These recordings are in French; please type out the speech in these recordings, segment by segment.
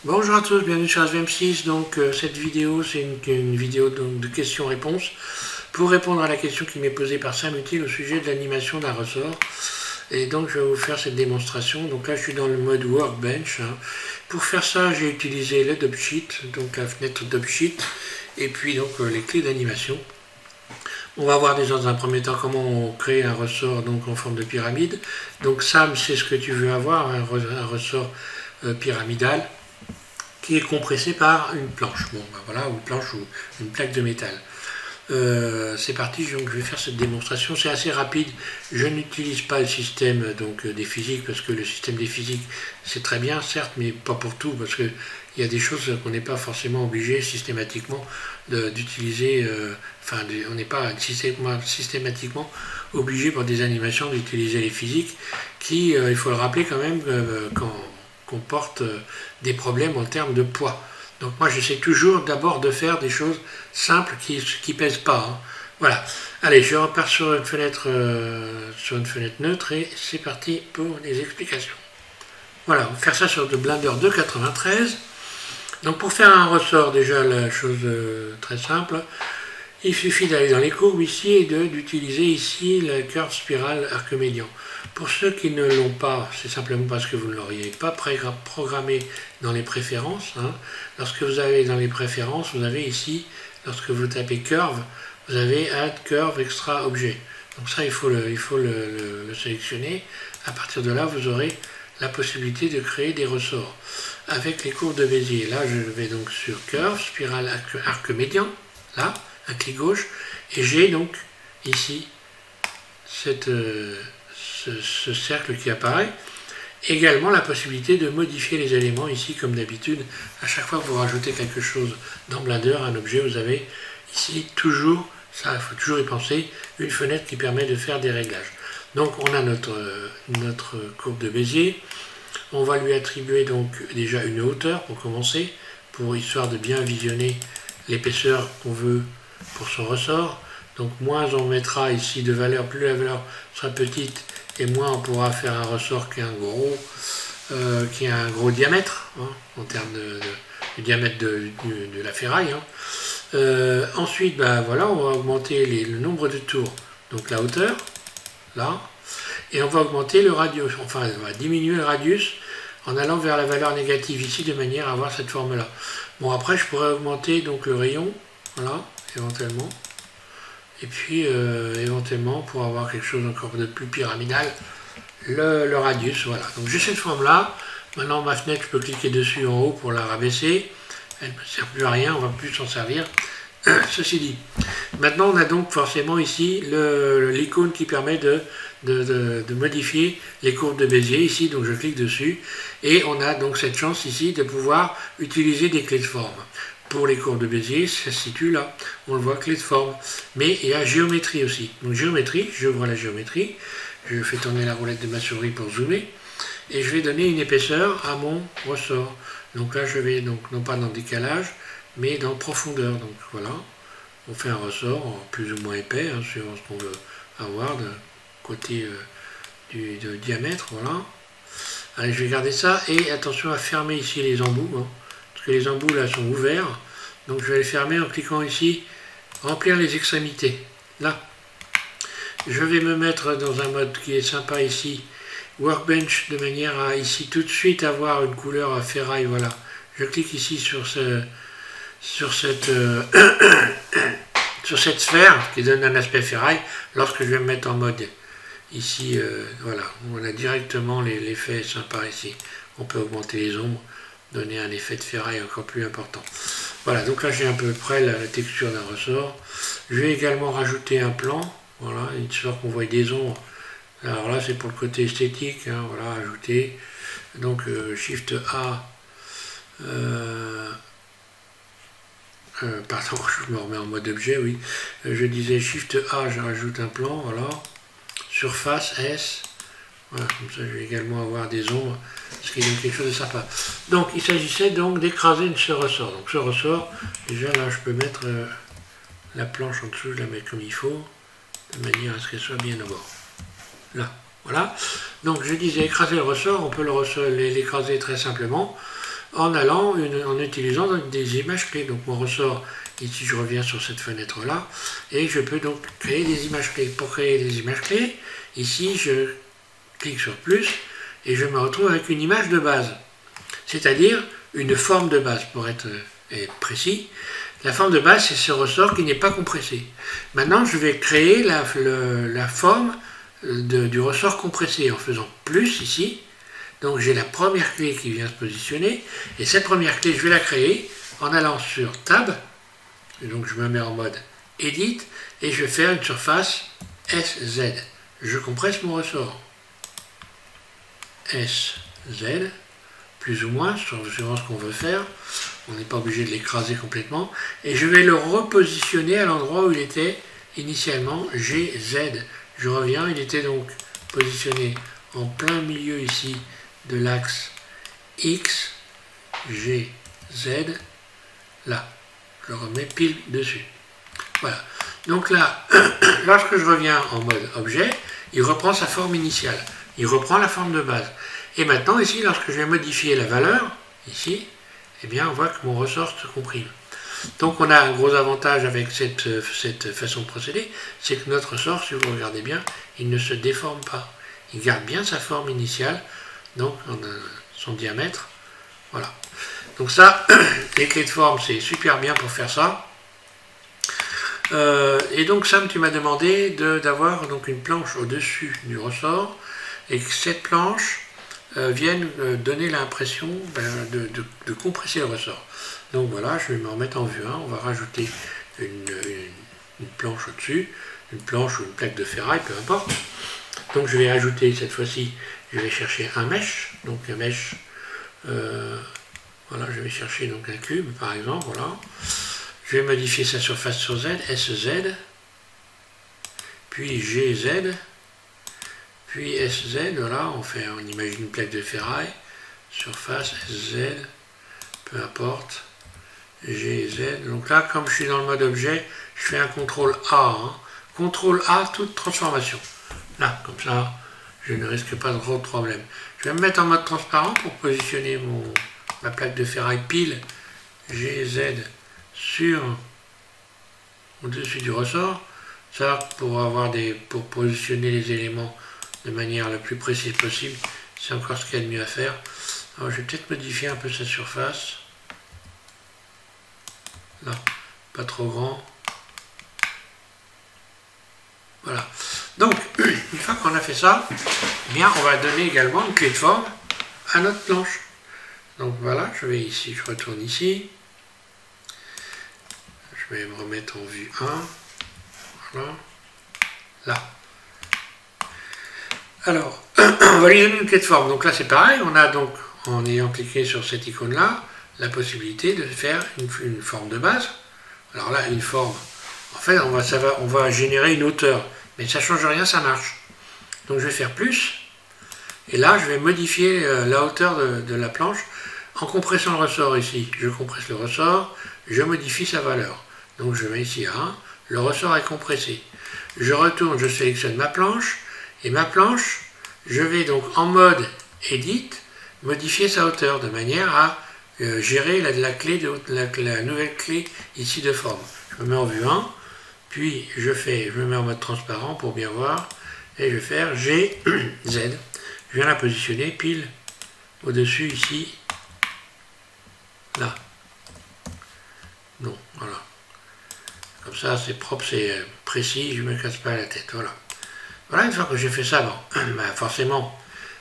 Bonjour à tous, bienvenue sur SVM6. Donc cette vidéo, c'est une vidéo de questions-réponses pour répondre à la question qui m'est posée par Samutil au sujet de l'animation d'un ressort. Et donc je vais vous faire cette démonstration. Donc là je suis dans le mode Workbench. Pour faire ça, j'ai utilisé le Dopsheet, donc la fenêtre Dopsheet, et puis donc les clés d'animation. On va voir déjà dans un premier temps comment on crée un ressort donc en forme de pyramide. Donc Sam, c'est ce que tu veux avoir, un ressort pyramidal qui est compressé par une planche. Bon, ben voilà, une planche ou une plaque de métal. C'est parti, donc je vais faire cette démonstration. C'est assez rapide. Je n'utilise pas le système donc, des physiques parce que le système des physiques c'est très bien, certes, mais pas pour tout parce qu'il y a des choses qu'on n'est pas forcément obligé systématiquement d'utiliser. On n'est pas systématiquement obligé pour des animations d'utiliser les physiques qui, il faut le rappeler quand même, comportent des problèmes en termes de poids. Donc moi j'essaie toujours d'abord de faire des choses simples qui pèsent pas. Voilà. Allez, je repars sur une fenêtre neutre et c'est parti pour les explications. Voilà, on va faire ça sur le Blender 2.93. Donc pour faire un ressort, déjà la chose très simple, il suffit d'aller dans les courbes ici et d'utiliser ici la curve spirale arc-médian. Pour ceux qui ne l'ont pas, c'est simplement parce que vous ne l'auriez pas programmé dans les préférences. Lorsque vous avez dans les préférences, vous avez ici, lorsque vous tapez curve, vous avez add curve extra objet. Donc ça, il faut le sélectionner. À partir de là, vous aurez la possibilité de créer des ressorts avec les courbes de Bézier. Là, je vais donc sur curve, spirale arc-médian, là, un clic gauche, et j'ai donc ici ce cercle qui apparaît. Également la possibilité de modifier les éléments ici comme d'habitude. À chaque fois que vous rajoutez quelque chose dans Blender, un objet, vous avez ici toujours, ça il faut toujours y penser, une fenêtre qui permet de faire des réglages. Donc on a notre courbe de Bézier. On va lui attribuer donc déjà une hauteur pour commencer, histoire de bien visionner l'épaisseur qu'on veut pour son ressort. Donc moins on mettra ici de valeur, plus la valeur sera petite et moins on pourra faire un ressort qui a un gros diamètre, en termes de diamètre de la ferraille. Ensuite, voilà, on va augmenter le nombre de tours, donc la hauteur, là, et on va augmenter le radius, enfin on va diminuer le radius en allant vers la valeur négative ici de manière à avoir cette forme là. Bon, après je pourrais augmenter donc le rayon, voilà, éventuellement. Et puis éventuellement pour avoir quelque chose encore de plus pyramidal, le radius, voilà. Donc j'ai cette forme là. Maintenant ma fenêtre, je peux cliquer dessus en haut pour la rabaisser. Elle ne me sert plus à rien, on ne va plus s'en servir. Ceci dit, maintenant on a donc forcément ici l'icône qui permet de modifier les courbes de Bézier ici, donc je clique dessus et on a donc cette chance ici de pouvoir utiliser des clés de forme. Pour les courbes de Bézier, ça se situe là, on le voit, clé de forme. Mais il y a géométrie aussi. Donc géométrie, j'ouvre la géométrie, je fais tourner la roulette de ma souris pour zoomer, et je vais donner une épaisseur à mon ressort. Donc là, je vais donc non pas dans le décalage, mais dans profondeur. Donc voilà, on fait un ressort plus ou moins épais, suivant ce qu'on veut avoir de côté du diamètre. Voilà. Allez, je vais garder ça, et attention à fermer ici les embouts. Parce que les embouts là sont ouverts, donc je vais les fermer en cliquant ici, remplir les extrémités, là. Je vais me mettre dans un mode qui est sympa ici, Workbench, de manière à ici tout de suite avoir une couleur ferraille, voilà. Je clique ici sur cette sphère qui donne un aspect ferraille, lorsque je vais me mettre en mode ici, voilà, on a directement l'effet sympa ici. On peut augmenter les ombres, donner un effet de ferraille encore plus important. Voilà, donc là j'ai à peu près la texture d'un ressort. Je vais également rajouter un plan, voilà, histoire qu'on voit des ombres. Alors là c'est pour le côté esthétique, voilà, ajouter. Donc Shift A, pardon, je me remets en mode objet, oui. Je disais Shift A, je rajoute un plan, voilà. Surface S. Voilà, comme ça je vais également avoir des ombres, ce qui donne quelque chose de sympa. Donc il s'agissait donc d'écraser ce ressort. Donc ce ressort, déjà là je peux mettre la planche en dessous, je la mets comme il faut, de manière à ce qu'elle soit bien au bord. Là, voilà. Donc je disais écraser le ressort, on peut l'écraser très simplement. en utilisant donc des images clés. Donc mon ressort, ici je reviens sur cette fenêtre là, et je peux donc créer des images clés. Pour créer des images clés, ici je clique sur plus, et je me retrouve avec une image de base, c'est-à-dire une forme de base, pour être précis. La forme de base, c'est ce ressort qui n'est pas compressé. Maintenant, je vais créer la forme du ressort compressé en faisant plus ici. Donc j'ai la première clé qui vient se positionner, et cette première clé, je vais la créer en allant sur Tab, et donc je me mets en mode Edit, et je vais faire une surface SZ. Je compresse mon ressort. SZ, plus ou moins, suivant ce qu'on veut faire. On n'est pas obligé de l'écraser complètement. Et je vais le repositionner à l'endroit où il était initialement, GZ. Je reviens, il était donc positionné en plein milieu ici de l'axe X, G, Z, là. Je le remets pile dessus. Voilà. Donc là, lorsque je reviens en mode objet, il reprend sa forme initiale. Il reprend la forme de base. Et maintenant, ici, lorsque je vais modifier la valeur, ici, eh bien, on voit que mon ressort se comprime. Donc, on a un gros avantage avec cette façon de procéder, c'est que notre ressort, si vous regardez bien, il ne se déforme pas. Il garde bien sa forme initiale, donc son diamètre. Voilà. Donc ça, les clés de forme, c'est super bien pour faire ça. Et donc, Sam, tu m'as demandé d'avoir donc une planche au-dessus du ressort, et que cette planche vienne donner l'impression de compresser le ressort. Donc voilà, je vais me remettre en vue 1, on va rajouter une planche au-dessus, une planche ou une plaque de ferraille, peu importe. Donc je vais ajouter cette fois-ci, je vais chercher un mesh, donc un mesh, voilà, je vais chercher donc un cube par exemple, voilà. Je vais modifier sa surface sur Z, SZ, puis GZ, puis SZ, voilà, on imagine une plaque de ferraille, surface SZ, peu importe, GZ. Donc là, comme je suis dans le mode objet, je fais un CTRL A, CTRL A, toute transformation. Là, comme ça, je ne risque pas trop de problème. Je vais me mettre en mode transparent pour positionner ma plaque de ferraille pile GZ sur au-dessus du ressort. Ça, pour positionner les éléments de manière la plus précise possible, c'est encore ce qu'il y a de mieux à faire. Alors je vais peut-être modifier un peu sa surface. Là, pas trop grand. Voilà. Donc, une fois qu'on a fait ça, eh bien, on va donner également une clé de forme à notre planche. Donc voilà, je vais ici, je retourne ici. Je vais me remettre en vue 1. Voilà. Là. Alors, on va lui donner une clé de forme. Donc là, c'est pareil. On a donc, en ayant cliqué sur cette icône-là, la possibilité de faire une forme de base. Alors là, une forme. En fait, on va générer une hauteur. Mais ça ne change rien, ça marche. Donc je vais faire plus. Et là, je vais modifier la hauteur de la planche en compressant le ressort ici. Je compresse le ressort, je modifie sa valeur. Donc je mets ici à 1. Le ressort est compressé. Je retourne, je sélectionne ma planche. Et ma planche, je vais donc en mode Edit, modifier sa hauteur de manière à gérer la nouvelle clé ici de forme. Je me mets en vue 1, puis je me mets en mode transparent pour bien voir, et je vais faire G, Z. Je viens la positionner pile au-dessus ici, là. Non, voilà. Comme ça, c'est propre, c'est précis, je ne me casse pas la tête, voilà. Voilà, une fois que j'ai fait ça, bon, forcément,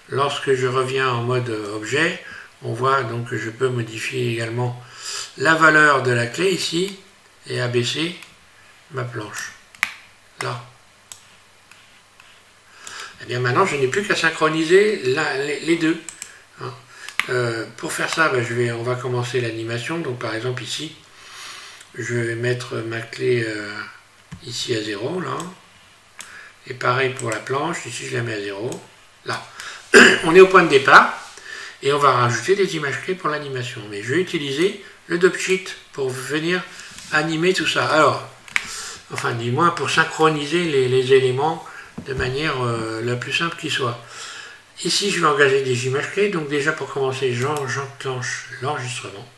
lorsque je reviens en mode objet, on voit donc que je peux modifier également la valeur de la clé ici et abaisser ma planche. Là. Et bien maintenant, je n'ai plus qu'à synchroniser les deux. Hein. Pour faire ça, on va commencer l'animation. Donc par exemple ici, je vais mettre ma clé ici à 0, là. Et pareil pour la planche, ici je la mets à 0. Là. On est au point de départ. Et on va rajouter des images clés pour l'animation. Mais je vais utiliser le Dopsheet pour venir animer tout ça. Alors, enfin du moins pour synchroniser les éléments de manière la plus simple qui soit. Ici, je vais engager des images clés. Donc déjà, pour commencer, j'enclenche l'enregistrement.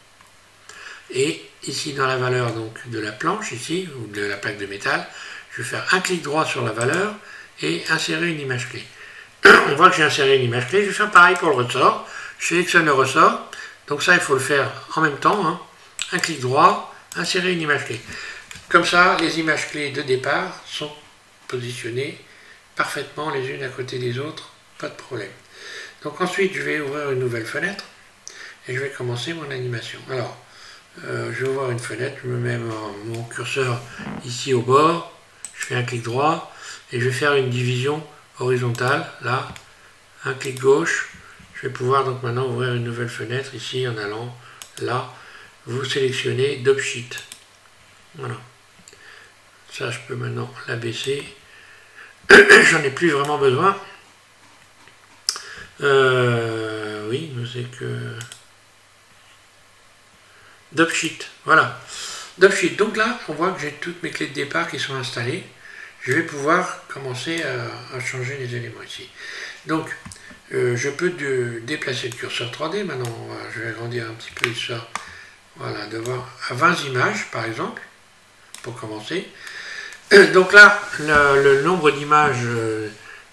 Et ici, dans la valeur donc, de la planche, ici, ou de la plaque de métal, je vais faire un clic droit sur la valeur et insérer une image clé. On voit que j'ai inséré une image clé. Je vais faire pareil pour le ressort. Je sélectionne le ressort. Donc ça, il faut le faire en même temps. Hein. Un clic droit, insérer une image clé. Comme ça, les images clés de départ sont positionnées parfaitement les unes à côté des autres. Pas de problème. Donc ensuite, je vais ouvrir une nouvelle fenêtre et je vais commencer mon animation. Alors, je vais ouvrir une fenêtre, je me mets mon curseur ici au bord, je fais un clic droit et je vais faire une division horizontale, là, un clic gauche. Je vais pouvoir donc maintenant ouvrir une nouvelle fenêtre ici en allant là, vous sélectionnez Dopsheet. Voilà. Ça, je peux maintenant l'abaisser. J'en ai plus vraiment besoin. Oui, c'est que... Dopsheet, voilà. Dopsheet, donc là, on voit que j'ai toutes mes clés de départ qui sont installées. Je vais pouvoir commencer à changer les éléments ici. Donc, je peux déplacer le curseur 3D. Maintenant, je vais agrandir un petit peu ça. Voilà, de voir à 20 images, par exemple, pour commencer. Donc là, le nombre d'images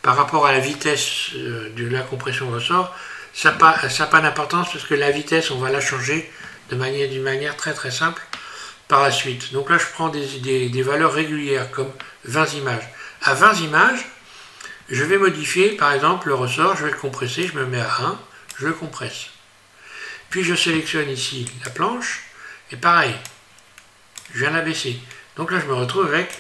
par rapport à la vitesse de la compression ressort, ça n'a pas d'importance parce que la vitesse, on va la changer d'une manière très très simple par la suite. Donc là, je prends des valeurs régulières comme 20 images. À 20 images, je vais modifier, par exemple, le ressort, je vais le compresser, je me mets à 1, je le compresse. Puis je sélectionne ici la planche, et pareil, je viens l'abaisser. Donc là, je me retrouve avec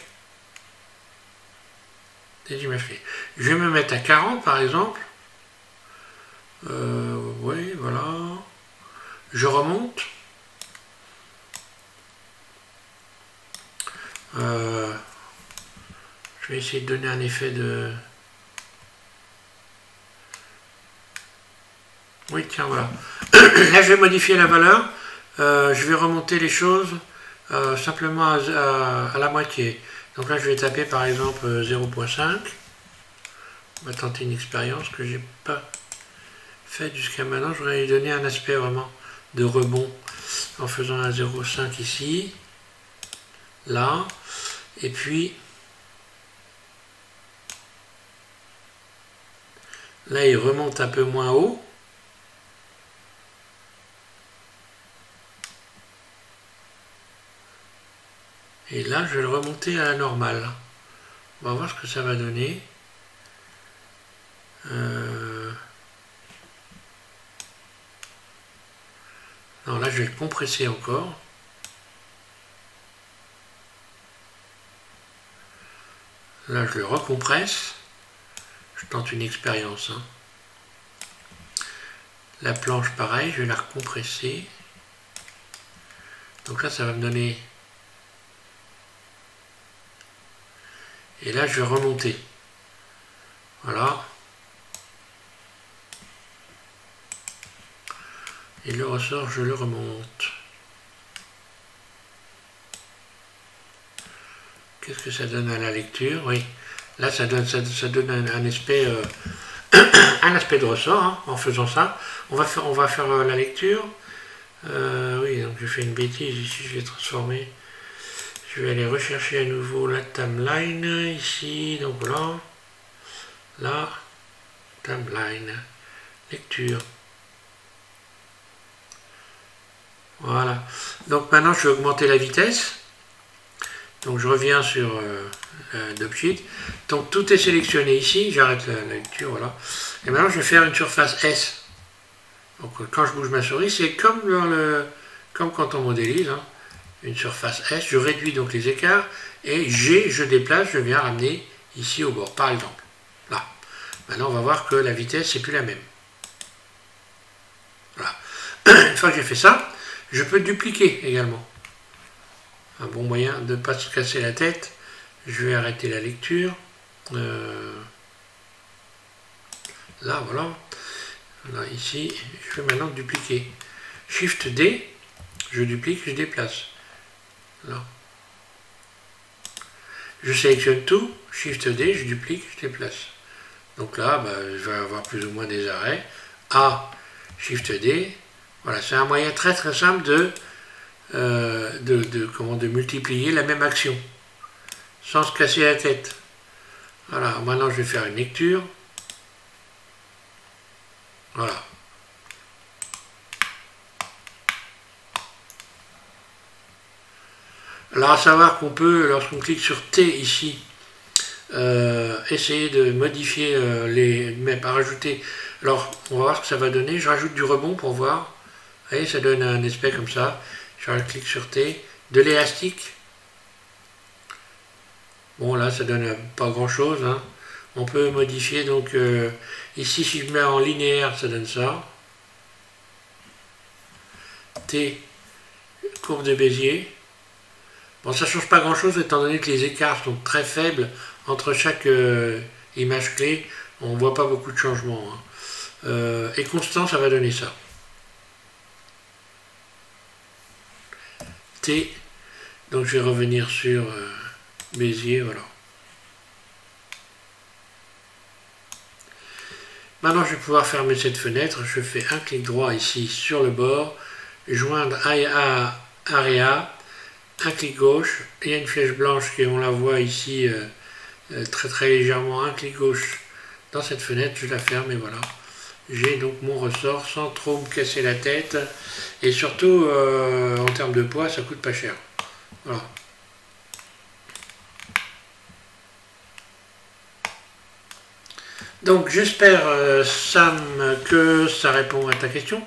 des images clés. Je vais me mettre à 40, par exemple. Oui, voilà. Je remonte. Je vais essayer de donner un effet de... Oui, tiens, voilà. Là, je vais modifier la valeur. Je vais remonter les choses simplement à la moitié. Donc là, je vais taper par exemple 0.5. On va tenter une expérience que j'ai pas faite jusqu'à maintenant. Je voudrais lui donner un aspect vraiment de rebond en faisant un 0.5 ici, là, et puis là, il remonte un peu moins haut. Et là, je vais le remonter à la normale. On va voir ce que ça va donner. Non, là, je vais le compresser encore. Là, je le recompresse. Je tente une expérience. Hein. La planche, pareil, je vais la recompresser. Donc là, ça va me donner... Et là, je vais remonter. Voilà. Et le ressort, je le remonte. Qu'est-ce que ça donne à la lecture? Oui. Là, ça donne un aspect, un aspect de ressort hein, en faisant ça. On va faire la lecture. Oui, donc je fais une bêtise ici, je vais transformer. Je vais aller rechercher à nouveau la timeline ici, donc voilà, là, timeline, lecture. Voilà. Donc maintenant je vais augmenter la vitesse. Donc je reviens sur Dopsheet. Donc tout est sélectionné ici, j'arrête la lecture, voilà. Et maintenant je vais faire une surface S. Donc quand je bouge ma souris, c'est comme quand on modélise. Hein. Une surface S, je réduis donc les écarts, et G, je déplace, je viens ramener ici au bord, par exemple. Là. Maintenant, on va voir que la vitesse, c'est plus la même. Voilà. Une fois que j'ai fait ça, je peux dupliquer également. Un bon moyen de ne pas se casser la tête. Je vais arrêter la lecture. Là, voilà. Là, ici, je vais maintenant dupliquer. Shift D, je duplique, je déplace. Là. Je sélectionne tout, Shift D, je duplique, je déplace. Donc là, je vais avoir plus ou moins des arrêts. A, Shift D. Voilà, c'est un moyen très très simple de multiplier la même action, sans se casser la tête. Voilà, maintenant je vais faire une lecture. Voilà. Alors à savoir qu'on peut, lorsqu'on clique sur T ici, essayer de modifier même à rajouter. Alors on va voir ce que ça va donner. Je rajoute du rebond pour voir. Vous voyez, ça donne un aspect comme ça. Je clique sur T, de l'élastique. Bon là ça donne pas grand chose, hein. On peut modifier donc ici si je mets en linéaire ça donne ça. T, courbe de Bézier. Bon, ça ne change pas grand chose étant donné que les écarts sont très faibles entre chaque image clé. On ne voit pas beaucoup de changements, hein. Et constant, ça va donner ça. T. Donc je vais revenir sur Bézier, voilà. Maintenant, je vais pouvoir fermer cette fenêtre. Je fais un clic droit ici sur le bord, joindre à Area. Un clic gauche, il y a une flèche blanche qui on la voit ici très très légèrement, un clic gauche dans cette fenêtre, je la ferme et voilà. J'ai donc mon ressort sans trop me casser la tête et surtout en termes de poids ça coûte pas cher. Voilà. Donc j'espère Sam que ça répond à ta question.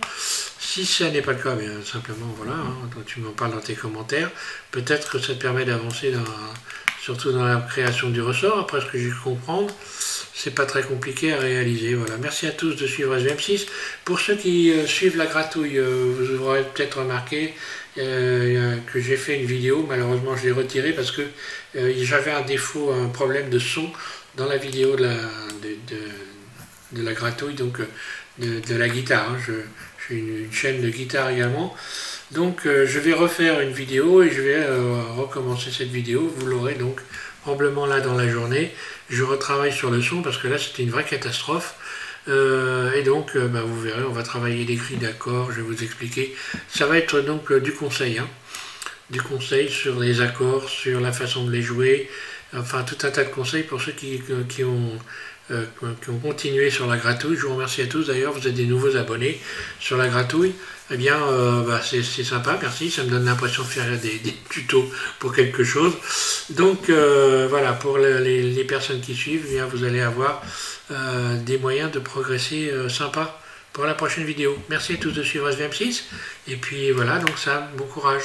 Si ce n'est pas le cas, bien simplement voilà, hein, tu m'en parles dans tes commentaires. Peut-être que ça te permet d'avancer surtout dans la création du ressort. Après ce que j'ai pu comprendre, c'est pas très compliqué à réaliser. Voilà. Merci à tous de suivre SVM6. Pour ceux qui suivent la gratouille, vous aurez peut-être remarqué que j'ai fait une vidéo. Malheureusement, je l'ai retirée parce que j'avais un défaut, un problème de son dans la vidéo de la gratouille, donc de la guitare. Hein. J'ai une chaîne de guitare également. Donc je vais refaire une vidéo et je vais recommencer cette vidéo. Vous l'aurez donc probablement là dans la journée. Je retravaille sur le son parce que là c'était une vraie catastrophe. Et donc vous verrez, on va travailler les grilles d'accords, je vais vous expliquer. Ça va être donc du conseil. Hein. Du conseil sur les accords, sur la façon de les jouer. Enfin tout un tas de conseils pour ceux qui ont continué sur la gratouille. Je vous remercie à tous d'ailleurs, vous êtes des nouveaux abonnés sur la gratouille. Eh bien, c'est sympa, merci, ça me donne l'impression de faire des tutos pour quelque chose. Donc, voilà, pour les personnes qui suivent, eh bien, vous allez avoir des moyens de progresser sympa pour la prochaine vidéo. Merci à tous de suivre SVM6, et puis voilà, donc ça, bon courage.